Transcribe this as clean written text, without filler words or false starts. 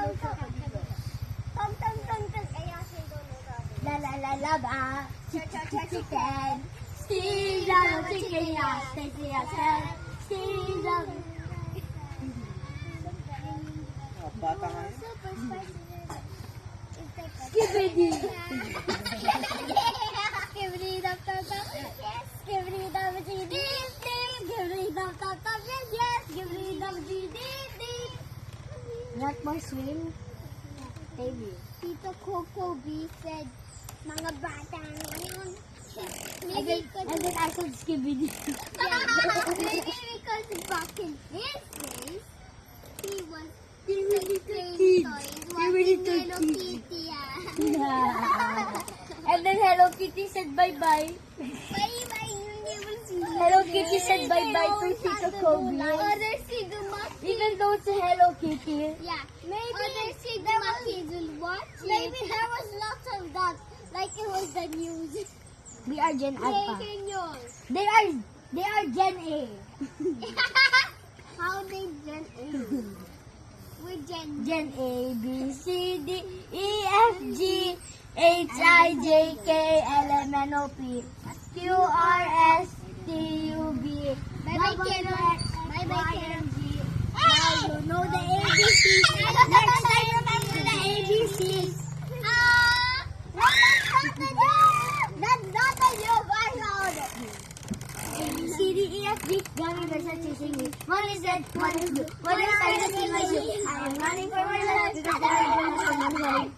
Tong tong tong tong. I actually don't know that. La la la la ba. Chicken. Steve's chicken, yeah. Stacy, yeah. Steve's Bata nga yun. Super spicy. Skibidi. Skibidi dum dum dum. Yes. Skibidi dum dum dum. Skibidi dum dum dum. Yes. Skibidi dum dum dum. Not more swim. Baby. Tito Coco B said, mga bata ngayon. And then I said skibidi. Maybe because back in his days, he was Really playing toys, really watching Hello cute. Kitty. And then Hello Kitty said bye-bye. Bye-bye, you never see Hello Kitty said bye-bye to Tito Kobe. Others see the monkey. Even though it's a Hello Kitty. Yeah, maybe others see the monkeys will watch it. Maybe there was lots of that, like it was the news. We are Gen Alpha. News. They are Gen A. How they Gen A? We're Gen A, B, C, D, E, F, G, H, I, J, K, L, M, N, O, P, Q, R, S, T, U, V, Bye-bye, W, Karen. X, Bye-bye, Y, Karen. and Z. Now you know the ABCs. Next time remember the ABCs. That's not a joke, I know that. A, B, C, D, E, F, G. Gummy bears are chasing me. One is dead, one is blue. One is I just see my shoe. I am running for my life. Because I don't know